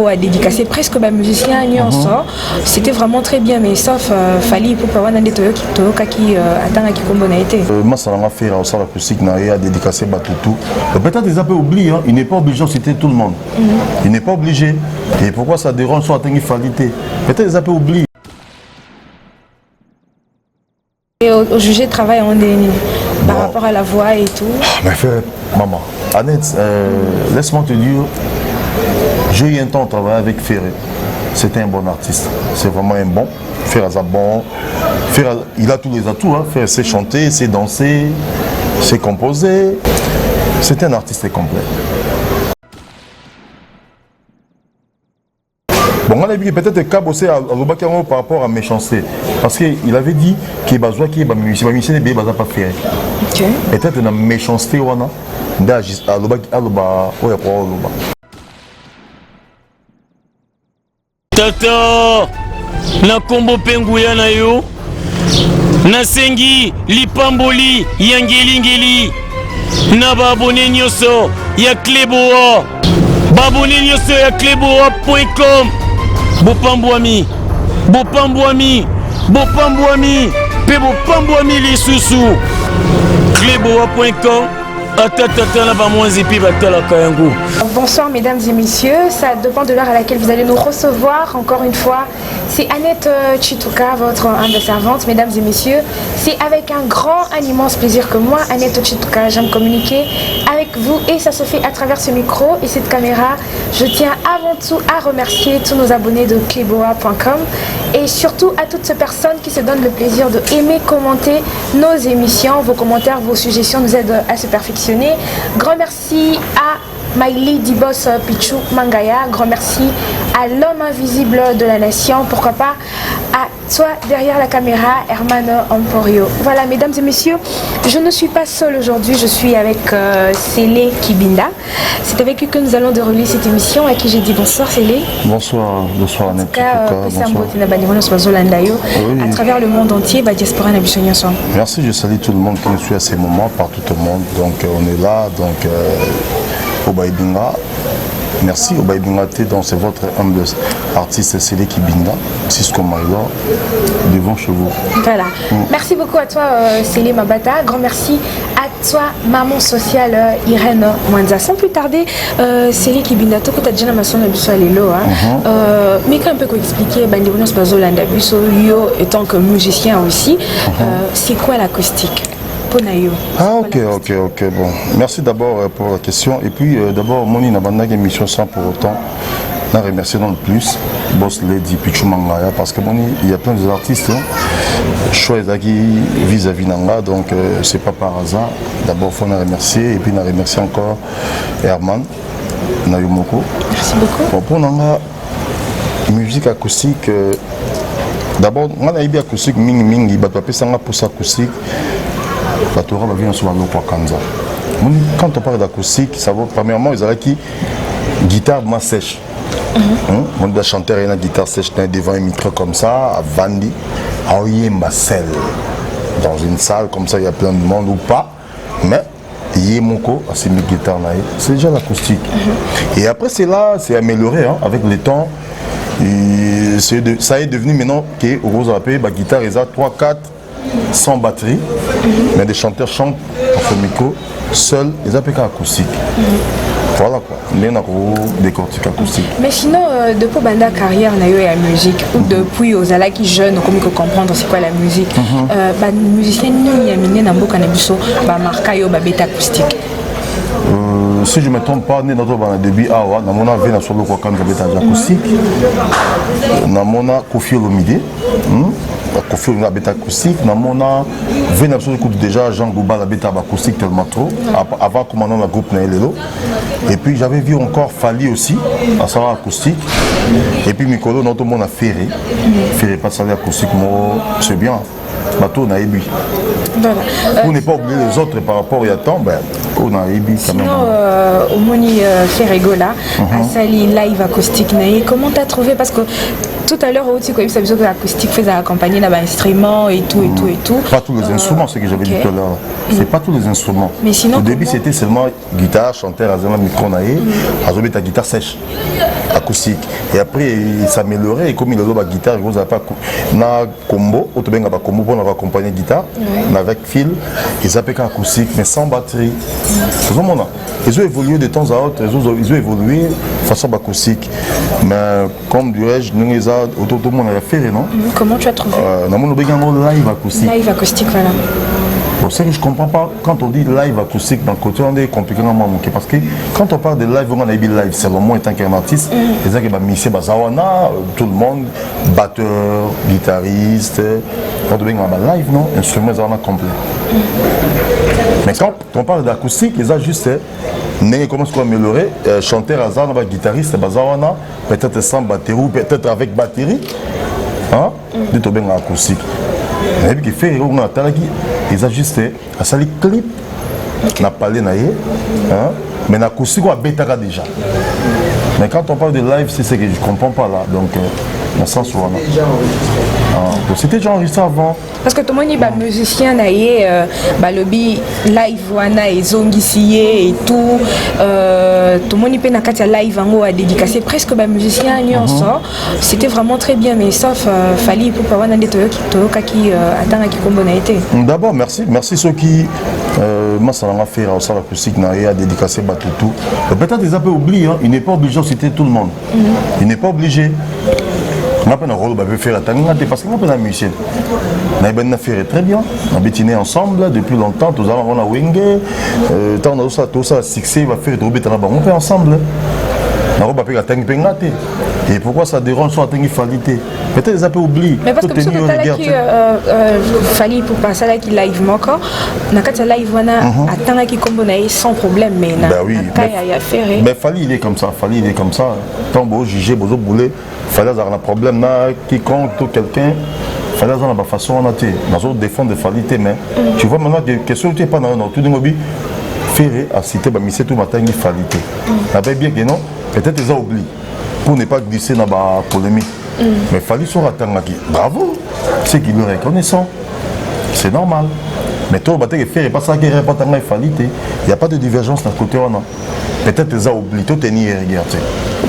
a dédicacé presque les musiciens c'était vraiment très bien, mais sauf Fali pour pas avoir des Toyoka qui attend qui comme été. Moi ça m'a fait ça l'acoustique a dédicacé Batutu. Peut-être des peu oublié, il n'est pas obligé de citer tout le monde. Il n'est pas obligé. Et pourquoi ça dérange soit atteint qualité. Peut-être des peu oublié. Et au jugé travail en déni par rapport à la voix et tout. Mais frère, maman, Annette, laisse-moi te dire, j'ai eu un temps de travailler avec Ferré. C'était un bon artiste. C'est vraiment un bon. Ferré a bon. Ferré, il a tous les atouts. Hein. Ferré sait chanter, sait danser, sait composer. C'est un artiste complet. Bon, on a vu peut-être Cab aussi à Lobakamo par rapport à méchanceté. Parce qu'il avait dit qu'il y a besoin qu'il y ait musicien ne peut pas faire. Peut-être une méchanceté ou non. À Loba. Tata, na kombo penguya na yo, na sengi lipamboli yangelingeli, na babone nyoso ya Kleboa, babone nyoso ya kleboa.com. Bopambwami, bopambwami, bopambwami, pe bopambwami lisusu. Kleboa.com. Bonsoir mesdames et messieurs, ça dépend de l'heure à laquelle vous allez nous recevoir. Encore une fois, c'est Annette Chituka, votre humble servante. Mesdames et messieurs, c'est avec un grand, un immense plaisir que moi, Annette Chituka, j'aime communiquer avec vous et ça se fait à travers ce micro et cette caméra. Je tiens avant tout à remercier tous nos abonnés de Kleboa.com et surtout à toutes ces personnes qui se donnent le plaisir de aimer, commenter nos émissions. Vos commentaires, vos suggestions nous aident à se perfectionner. Grand merci à My Lady Boss Pichu Mangaya. Grand merci à l'homme invisible de la nation. Pourquoi pas à toi derrière la caméra, Hermano Emporio. Voilà, mesdames et messieurs, je ne suis pas seule aujourd'hui. Je suis avec Célé Kibinda. C'est avec lui que nous allons dérouler cette émission. À qui j'ai dit bonsoir, Célé. Bonsoir, bonsoir Annette. À travers le monde entier, diaspora Nabissonia. Merci, je salue tout le monde qui nous suit à ces moments, partout au monde. Donc on est là, donc au Baïbinga. Merci au Baïbinga, donc c'est votre humble artiste Célé Kibinda, Cisco Maïlo, devant chez vous. Voilà. Merci beaucoup à toi Célé Mabata. Grand merci à toi maman sociale Irène Mwanza. Sans plus tarder, Célé Kibinda, tu as déjà ma son abisso à l'élo. Mais quand on peut expliquer, Bandébonos Bazolanda Bisso, yo étant que musicien aussi, c'est quoi l'acoustique? Ah ok, bon. Merci d'abord pour la question. Et puis d'abord, Moni n'a pas émission sans pour autant. On a remercié dans le plus, Boss Lady Pichu Mangaya, parce que Moni, il y a plein d'artistes, choix vis-à-vis Nanga, donc c'est pas par hasard. D'abord, il faut nous remercier, et puis on a remercié encore Herman Nayumoko. Merci beaucoup. Bon, pour Nanga, musique acoustique, d'abord, on a eu acoustique, mingi, bah, tu appelles ça pour ça acoustique. Quand on parle d'acoustique, ça vaut premièrement, ils avaient qui guitare sèche. On doit chanter une guitare sèche devant un micro comme ça, à Vandi, à Oyembasel. Dans une salle comme ça, il y a plein de monde ou pas, mais Yemoko, c'est mes guitares là, c'est déjà l'acoustique. Et après, c'est là, c'est amélioré avec le temps. Ça est devenu maintenant que Rose Rappé, la guitare, ils ont 3-4. Sans batterie, mais des chanteurs chantent dans le micro, seuls, ils appellent acoustique. Voilà quoi, mais on a décortique acoustique. Mais sinon, depuis la carrière et la musique, ou depuis aux ala qui jeunes, comme ils comprendre c'est quoi la musique, les musiciens n'y a miné dans beaucoup d'anabiso, marqué au bête acoustique. Si je ne me trompe pas, dans le début, on a vu sur le quoi acoustique, on a Kofi Olomide. Kofi Olomide bête acoustique, on a vu déjà Jean Gouba la bête acoustique tellement trop, avant commandant le groupe Naëlelo. Et puis j'avais vu encore Fali aussi, à savoir acoustique. Et puis Mikolo, notre monde a ferré. Ferré pas saler acoustique, c'est bien. Bateau, on a ébu. Pour ne pas oublier les autres par rapport à temps, on a ébu quand même. Sinon, au Moni Ferregola, à Sali live acoustique, comment tu as trouvé? Parce que tout à l'heure, tu as dit que l'acoustique faisait accompagner d'instruments et tout. Pas tous les instruments, c'est ce que j'avais dit tout à l'heure. C'est pas tous les instruments. Mais sinon, au début, c'était seulement guitare, chanteur, azana, micro, azobé ta guitare sèche, acoustique. Et après, il s'améliorait. Et comme il a la guitare, il n'a pas na combo, autobénga ba combo pour accompagner guitare, avec fil, ils appellent acoustique, mais sans batterie. Ils ont évolué de temps à autre, ils ont évolué de façon acoustique. Mais comme dirais-je, nous les avons autour de monde à faire, non? Comment tu as trouvé? Nous avons live acoustique. Live acoustique, voilà. Bon, c'est que je ne comprends pas quand on dit live acoustique dans le côté, on est compliqué parce que quand on parle de live, on a dit live, c'est le moment étant qu'un artiste, les gens qui ont mis tout le monde, batteur, guitariste, on doit dire live, non? Instrument, on a complet. Mais quand on parle d'acoustique, les gens juste, comment est-ce qu'on améliorer? Chanteur, guitariste, peut-être sans batterie ou peut-être avec batterie, hein? De tomber en acoustique. Mais qui fait, on a ils ont juste un sali clip, n'a pas les naïe, mais n'a qu'aussi quoi bêta déjà. Mais quand on parle de live, c'est ce que je ne comprends pas là, donc dans le sens où on a. C'était déjà enregistré avant. Parce que tout le monde est musicien, lobby live, wana et zongisiye et tout. Tout le monde est na live à dédicacer presque musicien c'était vraiment très bien, mais sauf Fally pour pas wana toyoka qui attend qui combo na été. D'abord merci ceux qui moi ça m'a fait au salle acoustique na à dédicacer tout. Peut-être ils ont pas oublié, il n'est pas obligé de citer tout le monde. Il n'est pas obligé. On a un rôle de faire la tangate parce qu'on a un musicien. On a fait très bien. On a bétiné ensemble depuis longtemps. Tous on a wingé. Tant tout ça succès va faire trop bêta là-bas. On fait ensemble. On a fait la tangate. Et pourquoi ça dérange sur la tangifalité? Peut-être qu'ils ont pas oublié. Mais parce que si on Fally pour passer là qui live encore, on a quand live on a attendre qui combo sans problème mais na mais Fally il est comme ça. Fally il est comme ça. Tant beau juger beau bouler. Fallait avoir un problème là, quiconque quelqu'un, fallait avoir la façon on a été dans autre défendre de qualité, mais tu vois maintenant des questions tu es pas dans tout le monde faire à citer bah monsieur tout matin il qualité. Avec bien que non, peut-être ils ont oublié pour ne pas glisser dans la polémique. Mais Fally sur attendre qui bravo, c'est qu'il le reconnaissant, c'est normal. Mais toi bah tu faire pas ça qui répond à qualité, il n'y a pas de divergence dans le côté on a. Peut-être qu'ils ont oublié tout est ni regardé.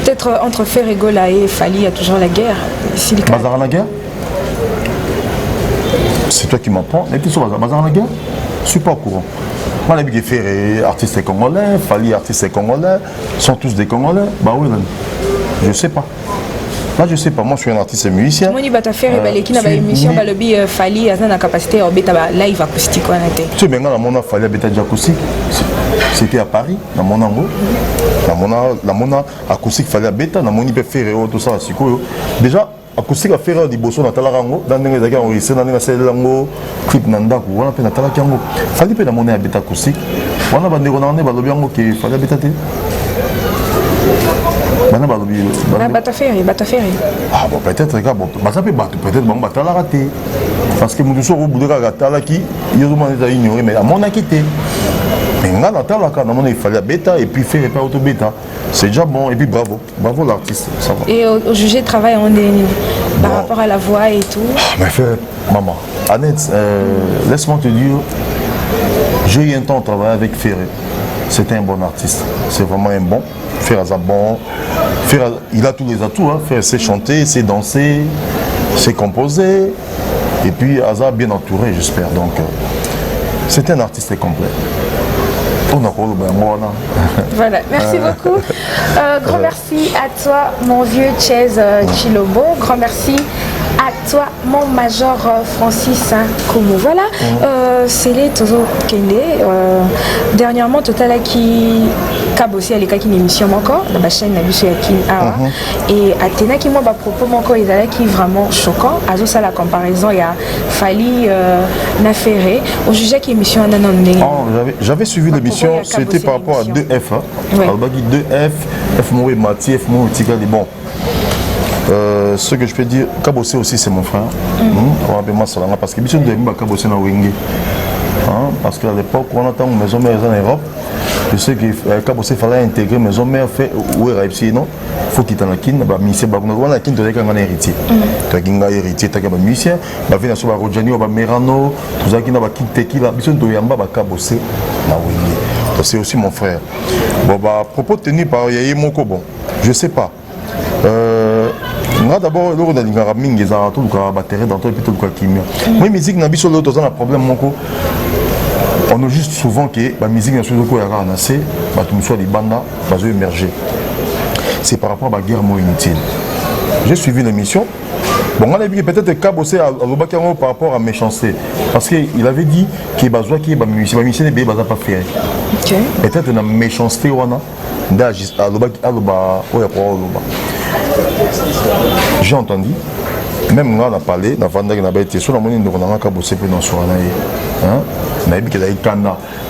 Peut-être entre Ferregola et Fally, il y a toujours la guerre. Bazar la guerre? C'est toi qui m'en prends. Mais tu sais, Bazar la guerre? Je ne suis pas au courant. Moi, les Ferré, artistes congolais, Fally, artistes congolais, sont tous des Congolais. Bah oui, je ne sais pas. Là, je ne sais pas. Moi, je suis un artiste musicien. Moi, je suis une émission, Fally, a la capacité de live acoustique. Tu sais, maintenant, mon Fally a acoustique. C'était à Paris, dans mon ango. La mona acoustique fallait à bêta, dans mon hyper ferré, tout ça, déjà, acoustique à ferré, du bosso, dans Talarango, dans les gars, on essaie dans les lango, clip nanda, on a peine à Talakango. Fallait pas la monnaie à bêta acoustique. On a bandé, on a bandé, qui fallait à bêta. Ah bon, peut-être, bon, ça peut battre, peut-être, bon, bah, t'as la raté. Parce que nous sommes au bout de la gata, qui, il y a ignoré, mais à mon a quitté. Mais il fallait bêta et puis faire pas auto bêta. C'est déjà bon et puis bravo l'artiste. Ça va. Et au jugé de travail par rapport à la voix et tout. Mais maman, Annette, laisse-moi te dire, j'ai eu un temps de travailler avec Ferré. C'était un bon artiste. C'est vraiment un bon. Ferré a bon. Il a tous les atouts. Hein. Ferré sait chanter, sait danser, sait composer. Et puis Aza bien entouré, j'espère. Donc c'est un artiste complet. Voilà, merci beaucoup. Grand merci à toi, mon vieux Chez Chilobo. Grand merci à toi, mon major Francis Koumou. Voilà, c'est les Tozo Kende. Dernièrement, Total qui a bossé à l'école qui émission encore, dans la chaîne Nabusso Yakin Awa. Et Athéna qui m'a propos encore, ils allaient qui vraiment choquant. À ça, la comparaison, il y a Fally Naferré. Au juge qui émission à Nanandé. J'avais suivi l'émission, c'était par rapport à 2F. Albagi 2F, F Moué Mati, F Moué Tigali. Bon. Ce que je peux dire, Kabossé aussi c'est mon frère. Parce que Bissou de Kabossé na Wenge. Parce qu'à l'époque, on attend une maison en Europe. Je sais que quand il fallait intégrer maison mère fait ou réussir non faut qu'il t'en a kin bah musicien bah on a kin de l'école on a héritier tu as kin héritier tu as bah musicien bah venir sur bah Rojani ou bah Merano tout ça qui n'a bah kin tequila biso to yamba bah kabosé na oui c'est aussi mon frère bon bah propos tenu par Yaye Moko bon je sais pas moi d'abord le on a l'ingara mingi za tout le batterie dans tout plutôt quoi kimia moi musique na biso l'autre ça un problème Moko. On a juste souvent que la musique nationale de Koyara a assez, tout soit des bandes va émerger. C'est par rapport à la guerre inutile. J'ai suivi l'émission. Bon, on a vu peut-être que Kabosé a l'obakaro par rapport à méchanceté. Parce qu'il avait dit qu'il y a besoin qu'il y ait des musiciens qui ne sont pas fiers. Peut-être la méchanceté, j'ai entendu. Même moi, on a parlé, on a été sur la monnaie de Ronald Kabosé pour nous soigner.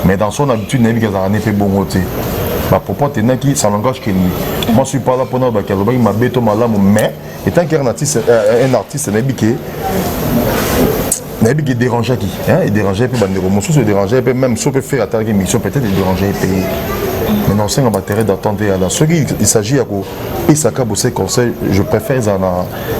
Mais dans son habitude, il y a un effet bon côté. Pourquoi tu es ça langage qui moi je suis pas là pour nous mais étant qu'un artiste qui dérangeait qui il dérangeait puis se dérangeait même si on peut faire attaquer une émission peut-être il dérangeait payer. Mais non, c'est un intérêt d'attendre là. Ce qu'il s'agit et ça Kabosé conseil, je préfère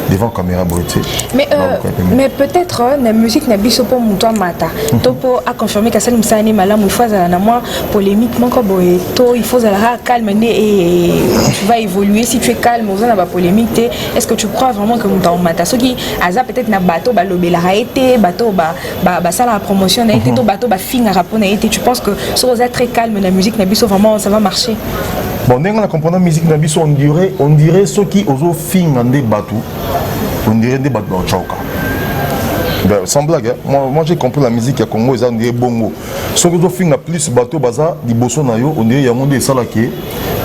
devant caméra beauté. Mais peut-être la musique n'a pas pour mon toi mata. Topo a confirmé que ça nous s'est malam il faut à moi polémiquement comme il faut à calme et tu vas évoluer si tu es calme aux pas polémique. Est-ce que tu crois vraiment que mon temps mata ce qui a peut-être na bateau ba lobé la été bateau ba ça la promotion a été bateau ba fin à rapport a été tu penses que si vous êtes très calme la musique n'a pas vraiment ça va marcher. Bon, on a compris la musique Nabiso, on dirait ceux qui osent finir des bateaux, on dirait des bateaux au Tchauka. Ben, sans blague, hein? Moi j'ai compris la musique à Congo, on dirait bongo. Ceux qui osent finir plus bateau, di bosso nayo, on dirait qu'il y a des salakés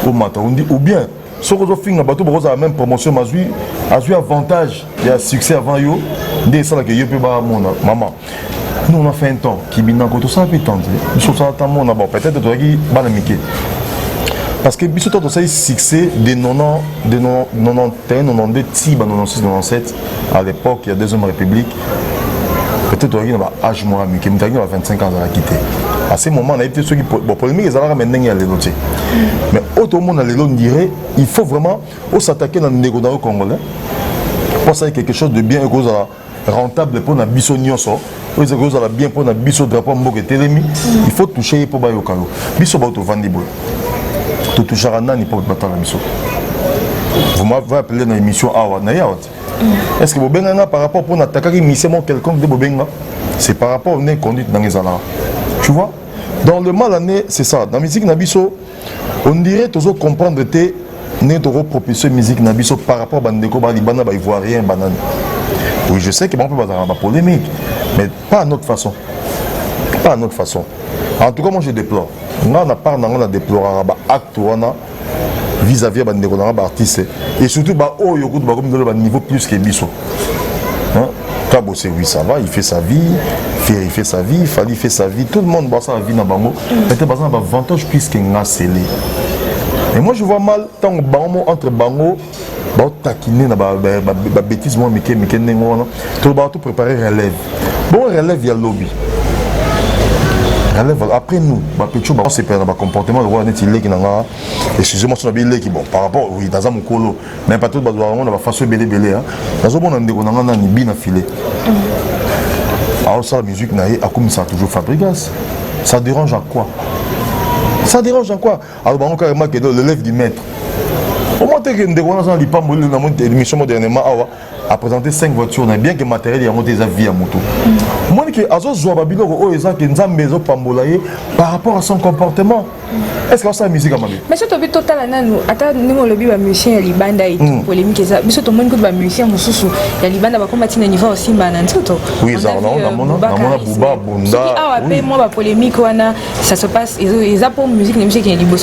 au matin. Ou bien, ceux qui osent finir bateau, on a la même promotion, a eu avantage, il y a succès avant yo, des salakés, yo peut pas maman. Nous on a fait un temps qui bina tout ça peut tenter. Nous sommes en bon peut-être toi qui banamiqué. Parce que biso to ça succès de 91 92 tiba 96 97 à l'époque il y a deuxième république. Peut-être toi qui n'a âge moi mais qui me t'a 25 ans à quitter. À ce moment on a été ceux qui bon polémique ils allaient maintenant il y a les autres. Mais autre monde dans les on dirait il faut vraiment s'attaquer dans le négociation congolais. Pour ça quelque chose de bien cause rentable pour na biso nyonso. Il bien pour na biso drapeau mboke telemi. Il faut toucher pour bayo kalo. Biso ba to vandi boy. To toucher nani pour battre la biso. Vous m'avez appelé dans l'émission Awa na yawa. Est-ce que vous benga par rapport pour attaquer mission quelconque de bobenga? C'est par rapport aux conduite dans les alars. Tu vois? Dans le mal année, c'est ça. Dans la musique na biso, on dirait toujours comprendre te né to propulser musique na biso par rapport à bandeko ba libana ba ivoirien banane. Oui, je sais que bon, on peut avoir polémique, mais pas à notre façon. Pas à notre façon. En tout cas, moi je déplore. On a part on a déploré acte vis-à-vis des artistes et surtout au niveau plus que Bisso. Kabosé, oui, ça va, il fait sa vie, Ferry fait sa vie, Fali fait sa vie, tout le monde a sa vie dans Bango. Peut-être que un avantage plus qu'il a scellé. Et moi je vois mal tant que entre Bango. Taquiner na bêtise moi mais tout tout préparer relève bon relève il y a lobby relève après nous pécho c'est pas dans comportement de voir net il est qui n'a excusez-moi sur la qui bon par rapport oui dans un mokolo mais pas tout on va faire belé belé hein dans un bon ndeko na ngana ni bina filé alors ça la musique na a comme ça toujours fabrigas ça dérange à quoi alors bon carrément que le lève du maître. Au moins, que nous l'émission modernement a présenté 5 voitures, on a bien que le matériel est des avis à moto. Moi, je suis par rapport à son comportement. Est-ce que ça a la musique à ma vie? Mais c'est total, nous lobby la musicien et libanda et polémique et ça. Mais c'est tout le monde qui va musicien, mon sous et libanda va combattre le niveau aussi banan tout. Oui, ça on a Bouba Bunda. Ah après moi la polémique ça se passe ils pour musique les musiques qui est libre.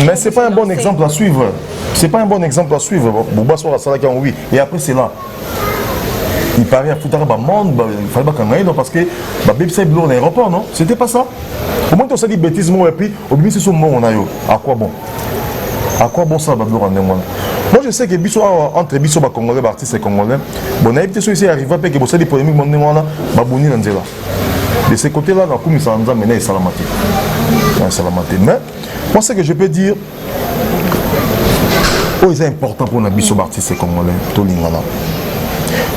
Mais c'est pas un bon exemple à suivre. C'est pas un bon exemple à suivre. Bouba soit à Salaka oui et après c'est là. Il paraît à foutre à monde, il fallait pas parce que Baby c'est bleu l'aéroport non? C'était pas ça. Comment tu as dit bêtise et puis au milieu c'est son mot on a eu. À quoi bon? À quoi bon ça Bablo rendre moi? Moi je sais que Bisso entre Bisso ba congolais artiste congolais. Bon a été ici arrivé avec que vous savez polémique mon là Babouni Nanzela. De ce côté-là, dans comme ça maintenant est salamate. Mais moi ce que je peux dire, c'est important pour nos artistes congolais, tout lingala.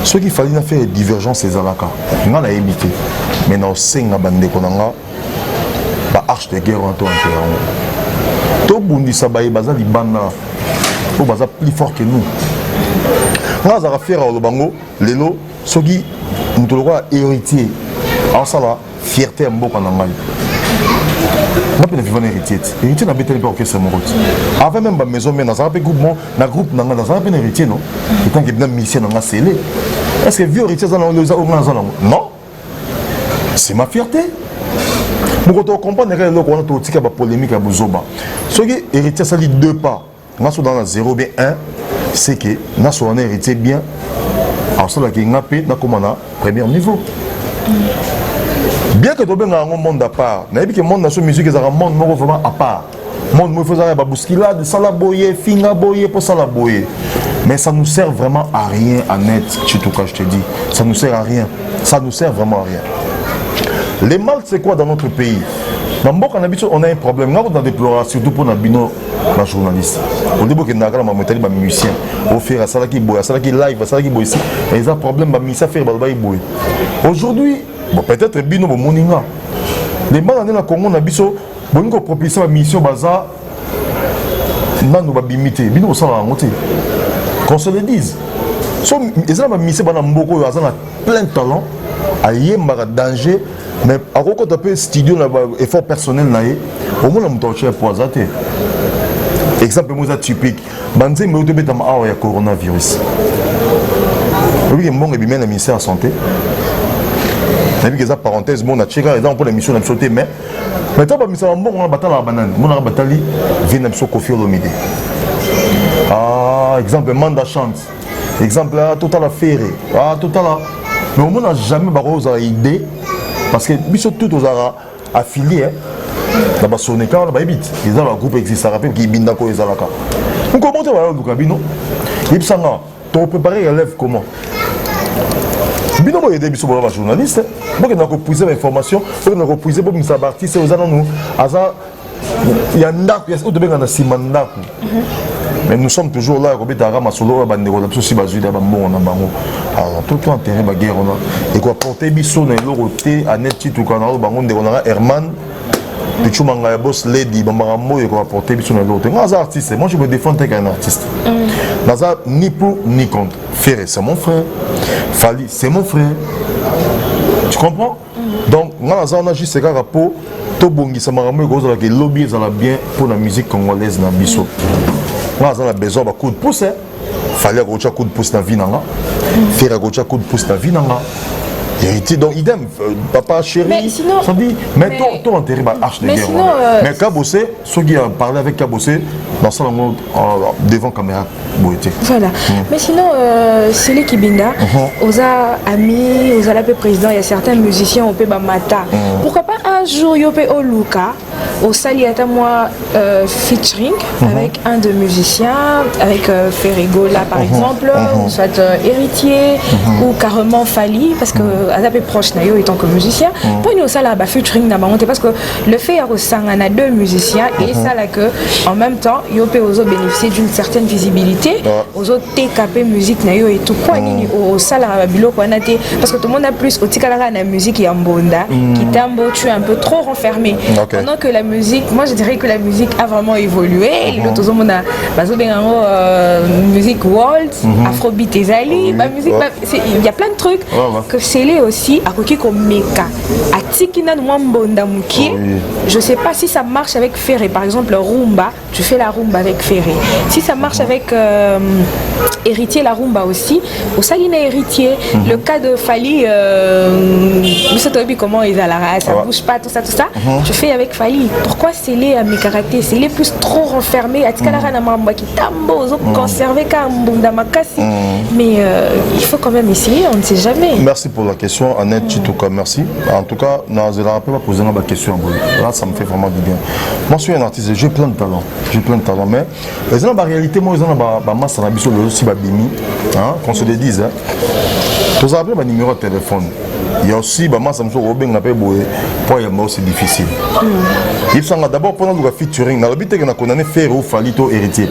Ce qu'il fallait faire divergence ces alaka, on a évité. Mais dans 5 bande konanga, ba arche de guerre en tout interrompu. Tout bundi sabaye baza libana, tout baza plus fort que nous. On a affaire au bango, lelo, ce qui nous doit héritier. Alors ça là, fierté en beau kananga. On a pas vivre héritier. Héritier n'a pas été orchestre mon route. Avant même ma maison, mais dans un groupe, dans un groupe, dans un héritier non. Et tant qu'il y a une mission dans la scellé. Est-ce que vieux héritier dans les non. C'est ma fierté. Nous comprenons que nous avons une polémique à Bozoba. Ce qui est héritier, ça dit 2 pas. Nous sommes dans la 0 bien 1, c'est que nous sommes héritier bien. Alors ça, nous avons premier niveau. Bien que tu aies un monde à part, mais que le monde dans la musique est un monde vraiment à part. Le monde faut faire des bousculades, salaboyer, fingaboyer pour salaboyer. Mais ça nous sert vraiment à rien, à net, Chituka, je te dis. Ça nous sert à rien. Ça nous sert vraiment à rien. Les mal, c'est quoi dans notre pays? Dans le on a un problème. Nous avons des déplorations, surtout pour nos journalistes. Au début, nous avons des musiciens. Au faire ça qui boit, ça qui live, ça qui boit ici. Et ils ont un problème, ils ont fait des bois. Aujourd'hui, bon, peut-être bino bo moninga. Les mal dans le Congo na biso, bongo propulser la mission baza nanu ba bimité, bino ça la monter. Qu'on se le dise. So ils ont mission bana mboko yo azana plein de talent, ayemba danger, mais à quoi tu peux studio na effort personnel na ye, au moins on toucher pour azate. Exemple moi typique, banze me to betama awa ya coronavirus. Oui, mon et bien le ministère de la santé. Il y a des parenthèses, on a tiré pour la mission de sauter, mais maintenant, on a battu la banane, on a battu vient de Kofi Olomide. Ah, exemple, Manda Chance, exemple, Total Affaire, Total. Mais on n'a jamais eu idée, parce que tout aux affiliés, dans le Sonéka, on a évité. Ils ont un groupe existe, ça rappelle qu'il y a un groupe. Donc, comment tu vas le cabino? Il y a un préparé élève comment? Bino boye debi so ba journaliste, boke na ko puiser l'information, boke na ko puiser bo misa artiste aux nous aza ya ndaku ya oto benga na simandaku. Mais nous sommes toujours là ko betara masolo ba ndeko la sosi bazui da ba mbongo na bango. Alors tout intérêt ba guerre on a et ko porter biso na loroté anetti tout kana bango ndeko na Herman Pichumanga ya boss lady bambarambo et ko porter biso na loroté. Moi artiste, moi je me défends tant qu'un artiste. Naza ni pour ni contre. Ferré, c'est mon frère. Fali, c'est mon frère. Tu comprends? Donc, on a juste ce gars pour tout bongi, ça m'a ramené que le lobby est bien pour la musique congolaise dans Bisso. On a besoin d'un coup de pouce. Fallait un coup de pouce dans la vie. Faire un coup de pouce dans la vie. Héritier, donc idem, papa chéri, mais sinon, ça dit, mais toi enterré par arche de guerre. Mais Kabossé, ceux qui ont parlé avec Kabossé, dans ce moment, devant caméra, boité. Voilà. Mais sinon, c'est les Kibinda, aux amis, aux alapés présidents, il y a certains musiciens au Péba Mata. Pourquoi pas un jour, Yopé Oluka, au Saliata, moi, featuring avec un de musiciens, avec Ferrigola par exemple, ou soit Héritier, ou carrément Fali, parce que Azapé proche Nayo étant que musicien, pour nous ça là featuring na monté parce que le fait à on a 2 musiciens et ça là que en même temps Yopé Ozo bénéficier d'une certaine visibilité, Ozo TKP musique Nayo et tout quoi ni au ça là bilo quoi naté parce que tout le monde a plus au tikala na musique et en bonda qui tambo tu es un peu trop renfermé. Pendant que la musique, moi je dirais que la musique a vraiment évolué, l'autre zo mona bazo bengango musique world, afrobeat et zali, ba musique il y a plein de trucs que c'est aussi à côté comme Meka à Tikina Nwambonda Muki. Je sais pas si ça marche avec Ferré par exemple rumba, tu fais la rumba avec Ferré. Si ça marche avec Héritier la rumba aussi, au Salina Héritier, le cas de Fali vous savez comment ils allaient, ça bouge pas tout ça tu fais avec Fali. Pourquoi c'est les à mes caractères, c'est les plus trop renfermés à Tikalara na mamba qui tambo conserver Kambunda Makasi. Mais il faut quand même essayer, on ne sait jamais. Merci pour la question, Annette Chituka, merci. En tout cas, je ne vais pas poser ma question. Là, ça me fait vraiment du bien. Moi, je suis un artiste, j'ai plein de talents. Mais la réalité, moi, je suis aussi babimi, qu'on se le dise. Vous avez un numéro de téléphone. Il y a aussi bah Samson Robin n'a pas boé pour y a aussi difficile. Il s'en a d'abord pendant le featuring dans le but qu'on a condamné faire au Falito héritier.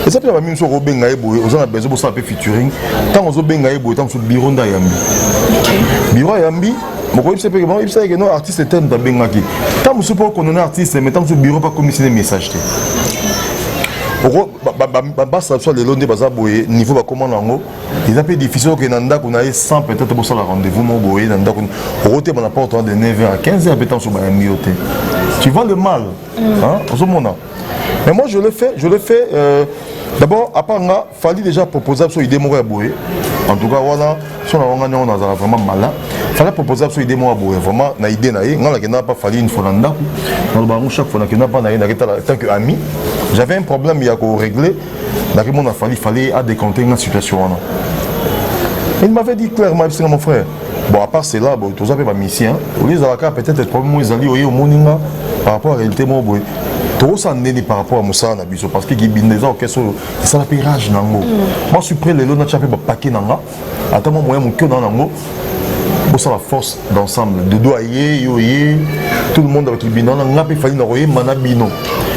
Et ça peut la même chose Robin n'a boé aux a besoin pour ça faire featuring tant aux Robin n'a boé tant sur bureau d'Ayambi. Bureau Ayambi il sait que nos artistes étaient dans Bengaki. Tant que nous qu'on est artiste mais tant que bureau pas commissionner message. Les longs de niveau comment il est un peu difficile que Nanda qu'on ait 100 peut-être pour ça le rendez-vous mon boy Nanda qu'on roté mon apport de 9h à 15h peut-être sur ma mioté. Tu vois le mal hein au moment. Mais moi je le fais d'abord à part là fallait déjà proposer sur idée mon boy. En tout cas voilà si on a vraiment malin fallait proposer sur idée mon boy vraiment na idée na on n'a pas fallu une fois Nanda dans le baron chaque fois qu'on n'a pas tant que ami. J'avais un problème il y a qu'à régler. Il fallait décompter la situation. Il m'avait dit clairement, c'est mon frère. Bon, à part cela, tout ça, c'est mission. Au lieu de peut-être le problème, ils allaient au Moninga par rapport à la réalité. Tout ça n'est par rapport à Moussa Nabiso parce qu'il y a des gens qui sont là, pirage. Moi, je suis prêt, les lots, je suis paquet. Attends, moi, mon cœur dans l'angle. Pour ça, la force d'ensemble. De doyer, tout le monde avec les binons, il fallait envoyer Manabino.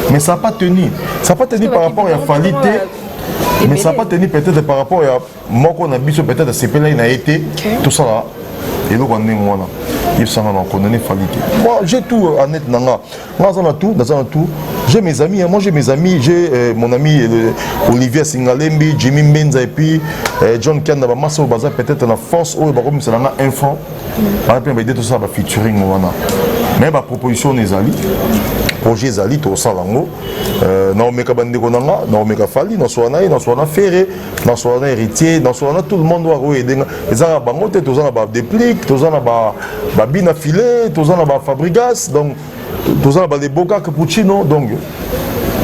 Mais ça n'a pas tenu. Ça n'a pas tenu par rapport à la qualité. Mais ça n'a pas tenu peut-être par rapport à moi qu'on a vu peut-être à ces pays-là, il a été tout ça là. Et donc on est moi là. Il s'en a condamné qualité. Moi j'ai tout en net nanga. Moi dans tout. J'ai mes amis, moi j'ai mes amis, j'ai mon ami Olivier Singalembi, Jimmy Benza et puis John Kanda Masso Baza peut-être la force ou comme c'est là un franc. Par exemple, il tout ça va featuring moi. Mais ma proposition les ali. Projet Zali, tout ça lango. Non mais kabande konanga, non mais kafali, non soit na ferré, non soit na héritier, non soit na tout le monde doit aider. Les arabes bangote, tout ça na ba déplique, tout ça na ba bina filet, tout ça na ba fabrigas, donc tout ça na ba des boca cappuccino, donc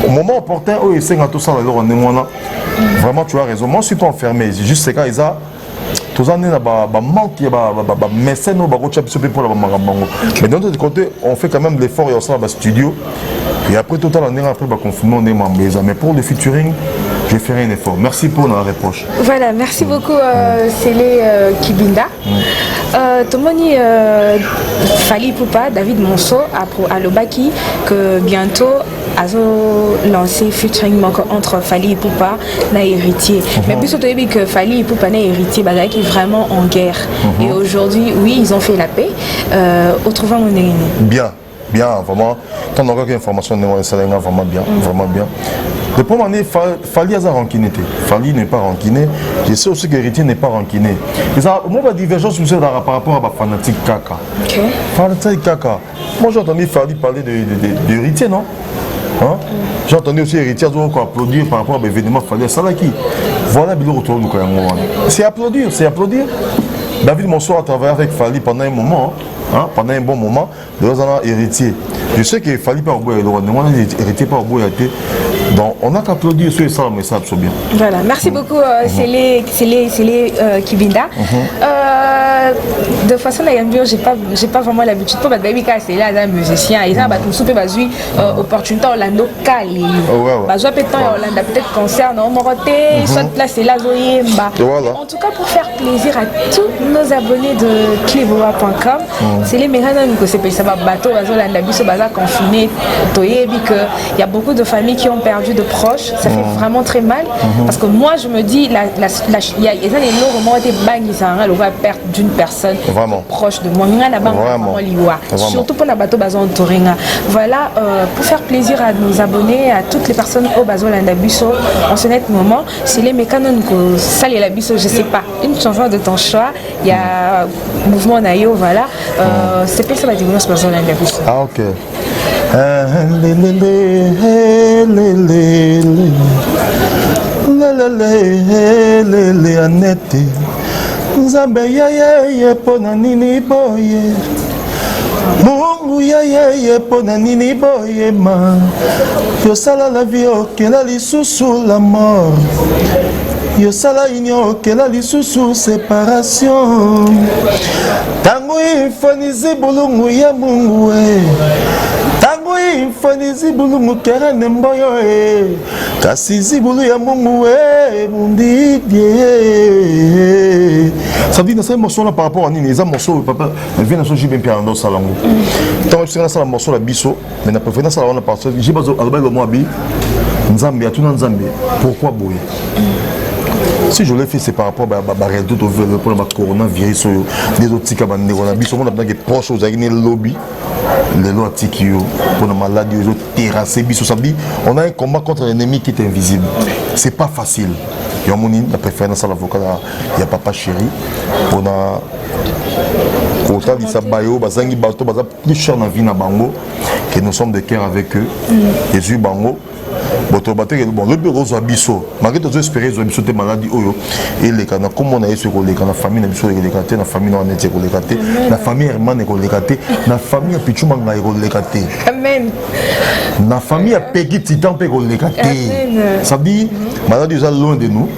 au moment opportun, eux ils savent tout ça alors on est moi. Vraiment tu as raison. Moi je suis pas enfermé, juste c'est quand ils a tout ça n'est pas manque mécène ou pour la marambango. Mais d'un autre côté, on fait quand même de l'effort et on sort dans le studio. Et après tout on est après confinement on est membres. Mais pour le featuring, je ferai un effort. Merci pour la reproche. Voilà, merci beaucoup Célé Kibinda. Tomoni Fali Poupa, David Monceau à l'Obaki que bientôt a lancé featuring entre Fali Poupa et héritier. Mais puis surtout que Fali Poupa et héritier qui est vraiment en guerre. Et aujourd'hui, oui, ils ont fait la paix. Autrement, on est bien, vraiment. Tant qu'on a une information, vraiment bien, vraiment bien. Le premier année, Fali a rankiné. Fali n'est pas rankiné. Je sais aussi que héritier n'est pas rankiné. Moi, la divergence par rapport à la fanatique Kaka. Fanatique Kaka. Moi, j'ai entendu Fali parler de héritier, non? Hein? J'ai entendu aussi héritier applaudir par rapport à l'événement Fali à Salaki. Voilà, c'est applaudir, c'est applaudir. David Monceau a travaillé avec Fali pendant un moment, hein, pendant un bon moment, de héritier. Je sais qu'il fallait pas au bout héritier pas au bout donc on a qu'à applaudir sur ça, mais ça absolument bien. Voilà, merci beaucoup Célé Kibinda. De façon j'ai pas vraiment l'habitude pour baby car c'est là un musicien et ça va tout souper bazui opportunité Orlando Kali. Bazoi pétant Orlando peut-être concert non moroté soit place là zoyemba. En tout cas pour faire plaisir à tous nos abonnés de cleboa.com, c'est les mécanismes que c'est ça va bateau bazolanda biso baza confiné toyebi que il y a beaucoup de familles qui ont perdu de proches, ça fait vraiment très mal parce que moi je me dis il y a des moments où bangi ça va perdre d'une personne proche de moi surtout pour la bateau bazon toringa. Voilà, pour faire plaisir à nos abonnés, à toutes les personnes au bazolanda biso en ce net moment, c'est les mécanismes que ça les la biso, je sais pas, une chanson de ton choix, il y a mouvement naïo, voilà, c'est plus ça va dire bazolanda biso. Ah ok. Annette Nzambe yeye pona nini boye Mungu yeye pona nini boye ma Yosala la vie okela lisusu la mort Yosala union okela lisusu séparation Tango ifanizi bulungu ya Mungu Tango Fani zibulu mukera nemboyo kasi zibulu ya mungu mundidie. Ça dit dans ce morceau là par rapport à Nini, les morceaux papa, mais vient dans ce jibin piano dans salango. Tant que c'est dans le morceau la biso, mais na préférence ça on a parce que j'ai pas album moi bi Nzambe tout Nzambe. Pourquoi boy? Si je l'ai fait, c'est par rapport à la réalité pour le coronavirus, les autres qui ont des proches, aux lobby, les lois pour la maladie, les autres terrasser. On a un combat contre l'ennemi qui est invisible. C'est pas facile. Il y a la préférence à l'avocat, il y a papa chéri. On a autant de sabayo, bazangi bato, bazan plus cher dans la vie na bango que nous sommes de cœur avec eux. Jésus bango. Bon, le bureau de Bisso, malgré que tu espères que tu es malade, et les canaux, comme on a eu sur les canaux, la famille n'a pas eu la famille n'a pas eu la famille Herman n'a pas eu la famille Pichuma n'a pas eu Amen. La famille a payé Titan peut eu ça dit, maladie est loin de nous.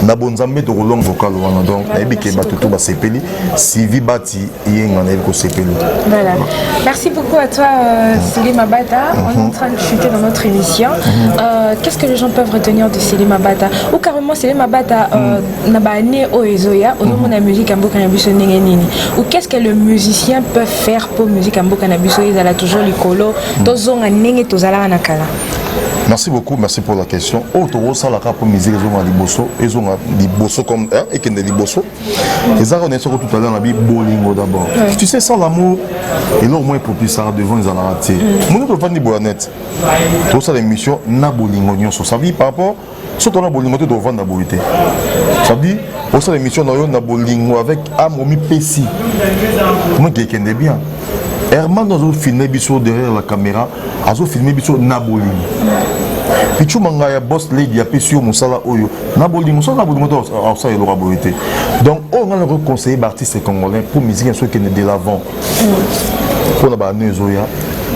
Na bonzambe to long vocal donc na que batutu ba sepeli Sivi bati yenga na ko sepeli. Voilà. Merci beaucoup à toi Céline Mabata. On est en train de chuter dans notre émission. Qu'est-ce que les gens peuvent retenir de Céline Mabata ou carrément Céline Mabata na ba né o ezoya au nom de la musique amboka na biso ndenge nini ou qu'est-ce que le musicien peut faire pour musique amboka na biso ezala toujours likolo tozonga ndenge tozala na kala. Merci beaucoup, merci pour la question. Autour ça la pour musique ils ont des bossos comme et qui des bossos. Les arts on est sur tout à l'heure la bolingo d'abord. Tu sais ça l'amour et là au moins pour plus ça devant les rater. Mon autre fan de Boanet. Tout ça l'émission na bolingo nyonso. Ça veut par rapport surtout na bolingo de vendre na boité. Ça dit pour ça l'émission na bolingo avec Amomi Pessi. Moi qui est bien. Herman a filmé biso derrière la caméra, a filmé biso Naboli. Pichu mangaya boss lady a pesio musala oyo. Naboli musala Naboli moto ça il aura beauté. Donc on a le conseiller artiste congolais pour musique ceux qui ne de l'avant. Pour la banne zoya,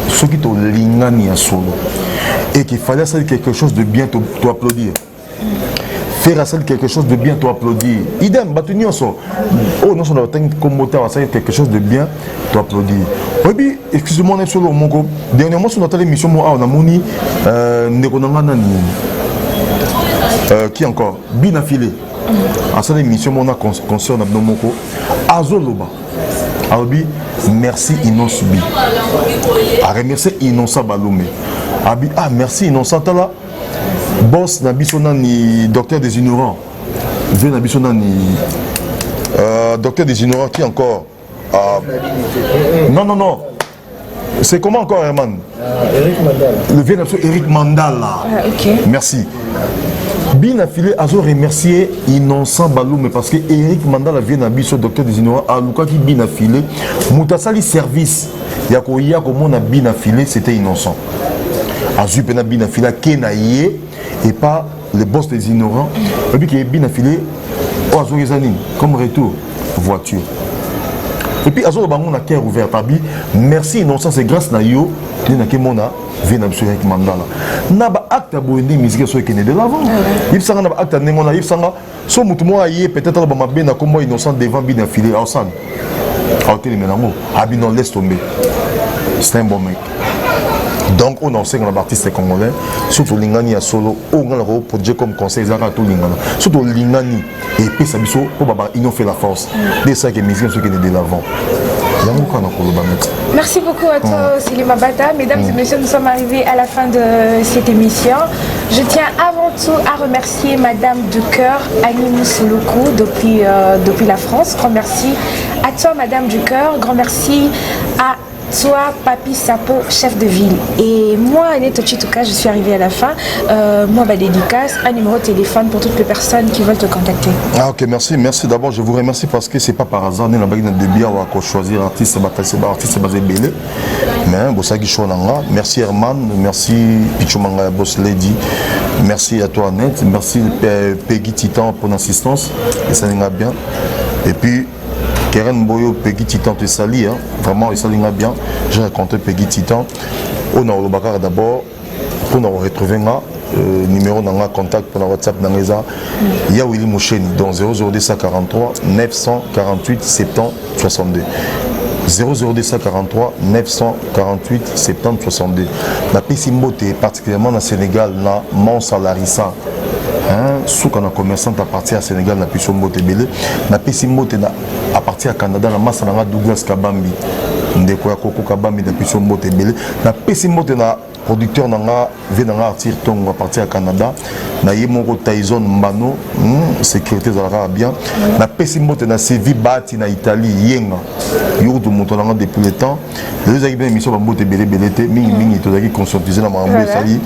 ceux qui t'ont lingani à solo et qu'il fallait faire quelque chose de bien to applaudir. Faire à celle quelque chose de bien, toi applaudir. Idem, Batunioso. Oh non, on a quelque chose de bien, toi applaudir. Oui, puis, excusez-moi, on est sur le Mongo. Dernièrement, sur notre émission, on a moni, qui encore Binafilé. À cette émission, on a conscient de Moko. Azoloba. Albi, merci Inosubi. À remercier Innocent Baloumé. Abi, ah, merci Innocent Tala. Boss Nabisona ni docteur des ignorants. Vieux Nabisona ni docteur des ignorants qui encore non. C'est comment encore Herman? Eric Mandala. Le vieux Nabisona Eric Mandala. Okay. Merci. Bien affilé à remercier Innocent Baloum parce que Eric Mandala vient Nabiso docteur des ignorants à Luka qui bien affilé. Moutasali service. Yakoya comme on a bien affilé c'était Innocent. Azu pena bien affilé Kenaye. Et pas le boss des ignorants, et puis qui est bien affilé, comme retour, voiture. Et puis, Azo Bangon a cœur ouvert, merci, Innocent, c'est grâce à yo, que Mona vient avec Mandala. Naba acte à Boendi, musique sur qui est de l'avant. Il s'en a acte à Nemona, il s'en a, son mouton a yé, peut-être à ma bien, comme moi, Innocent devant bien affilé, à Osan. À Hôtel Menamo, Abinon laisse tomber. C'est un bon mec. Donc on enseigne à l'artiste congolais, surtout Lingani à solo, on a le projet comme conseil à tout Lingani. Surtout Lingani et puis Sabiso, pour ils ont fait la force. Dès ça que les musiciens sont de l'avant. Merci beaucoup à toi, Céline Mabata. Mesdames et messieurs, nous sommes arrivés à la fin de cette émission. Je tiens avant tout à remercier Madame de Cœur, Annie Moussouloukou, depuis la France. Grand merci à toi, Madame du Cœur. Grand merci à toi, Papi Sapo, chef de ville. Et moi, Annette Ochituka, je suis arrivée à la fin. Moi, ma dédicace, un numéro de téléphone pour toutes les personnes qui veulent te contacter. Ah, ok, merci. Merci d'abord, je vous remercie parce que c'est pas par hasard. On a de bien à choisir artiste, artiste basé belé. Mais bon, ça qui merci Herman, merci Pichumanga, Boss Lady, merci à toi, Annette, merci Peggy Titan pour l'assistance. Et ça ira bien. Et puis, Keren Boyo, Peggy Titan, te sali, hein. Vraiment, ça ira bien. J'ai raconté Peggy Titan. On a le Bakar d'abord, pour nous retrouver là. Numéro dans le contact pour la WhatsApp dans les a. Il y a Willy Moucheni dans 00243 948 70 62. 00243 948 70 62. La Pessimbote, particulièrement dans le Sénégal, na Monsa Larissa. Souka na commerçante à partir du Sénégal na Pessimbote belé. Na Pessimbote à partir du Canada na Massa na Douglas Kabambi. Ndeko ya Koko Kabambi na Pessimbote belé. Na Pessimbote na producteur nanga venanga artir tongo à partir du Canada. Na Yemoko Tyson Mbano, sécurité zalaka bien. Na Pessimbote na Sevi Bati na Italie yenga. Yodo montonanga depuis le temps. Les deux équipes émission Bambote belé belé té mingi to daki conscientiser na mambo sali.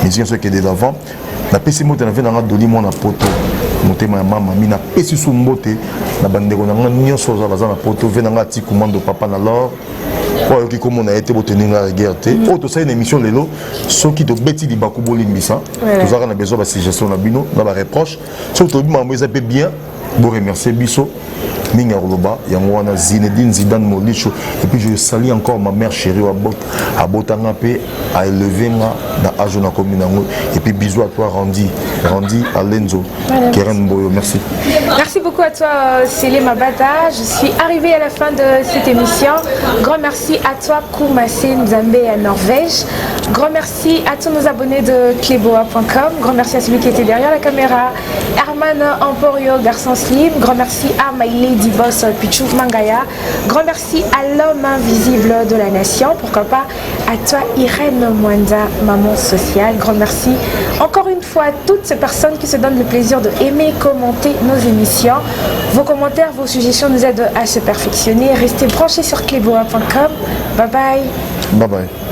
Mission ce qui est de l'avant. Na Pessimbote na venanga doli mona poto. Motema ya mama mina pesi sumbote na bandeko nanga nyonso za baza na poto venanga ti commande papa na lor. Pour qui comme on a été obtenu la guerre, autre ça une émission lelo, ceux qui te bêtis di bakubo limbisa, tout ça on a besoin de suggestion na bino, na ba reproche, surtout maman ça peut bien, vous remercier biso. Minga Roloba, Yangwana Zinedine Zidane Molicho, et puis je salue encore ma mère chérie à Botangapé, à élever dans Ajona Commune, et puis bisous à toi Randy à Lenzo, Keren Boyo, merci. Merci beaucoup à toi Célé Mabata, je suis arrivée à la fin de cette émission. Grand merci à toi Koumassé Nzambe à Norvège. Grand merci à tous nos abonnés de Cléboa.com. Grand merci à celui qui était derrière la caméra, Herman Emporio, Garçon Slim. Grand merci à My Lady Boss Pichouf Mangaya. Grand merci à l'homme invisible de la nation. Pourquoi pas à toi Irène Mwanda, maman sociale. Grand merci encore une fois à toutes ces personnes qui se donnent le plaisir de aimer, commenter nos émissions. Vos commentaires, vos suggestions nous aident à se perfectionner. Restez branchés sur Cléboa.com. Bye bye. Bye bye.